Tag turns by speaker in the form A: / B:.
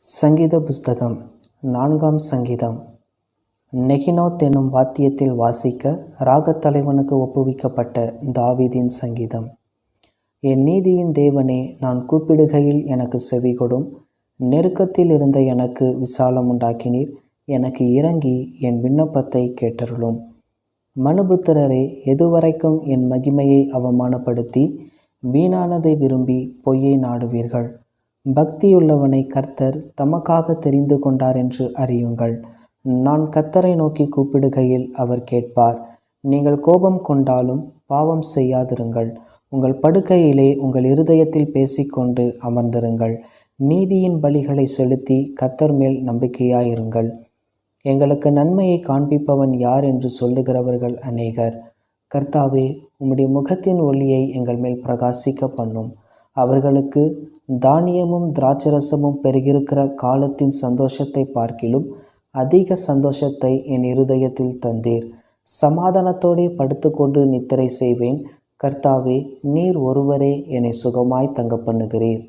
A: சங்கீத புஸ்தகம் 4ஆம் சங்கீதம். நெகினோத் என்னும் வாத்தியத்தில் வாசிக்க ராகத்தலைவனுக்கு ஒப்புவிக்கப்பட்ட தாவீதின் சங்கீதம். என் நீதியின் தேவனே, நான் கூப்பிடுகையில் எனக்கு செவிகொடும். நெருக்கத்தில் இருந்த எனக்கு விசாலம் உண்டாக்கினீர். எனக்கு இறங்கி என் விண்ணப்பத்தை கேட்டருளும். மனுபுத்திரரே, எதுவரைக்கும் என் மகிமையை அவமானப்படுத்தி வீணானதை விரும்பி பொய்யை நாடுவீர்கள்? பக்தியுள்ளவனை கர்த்தர் தமக்காக தெரிந்து கொண்டார் என்று அறியுங்கள். நான் கர்த்தரை நோக்கி கூப்பிடுகையில் அவர் கேட்பார். நீங்கள் கோபம் கொண்டாலும் பாவம் செய்யாதிருங்கள். உங்கள் படுக்கையிலே உங்கள் இருதயத்தில் பேசிக்கொண்டு அமர்ந்திருங்கள். நீதியின் பலிகளை செலுத்தி கர்த்தர் மேல் நம்பிக்கையாயிருங்கள். எங்களுக்கு நன்மையை காண்பிப்பவன் யார் என்று சொல்லுகிறவர்கள் அநேகர். கர்த்தாவே, உம்முடைய முகத்தின் ஒளியை எங்கள் மேல் பிரகாசிக்க பண்ணும். அவர்களுக்கு தானியமும் திராட்சரசமும் பெருகிருக்கிற காலத்தின் சந்தோஷத்தை பார்க்கிலும் அதிக சந்தோஷத்தை என் இருதயத்தில் தந்தீர். சமாதானத்தோடே படுத்துக்கொண்டு நித்திரை செய்வேன். கர்த்தாவே, நீர் ஒருவரே என்னை சுகமாய் தங்க பண்ணுகிறீர்.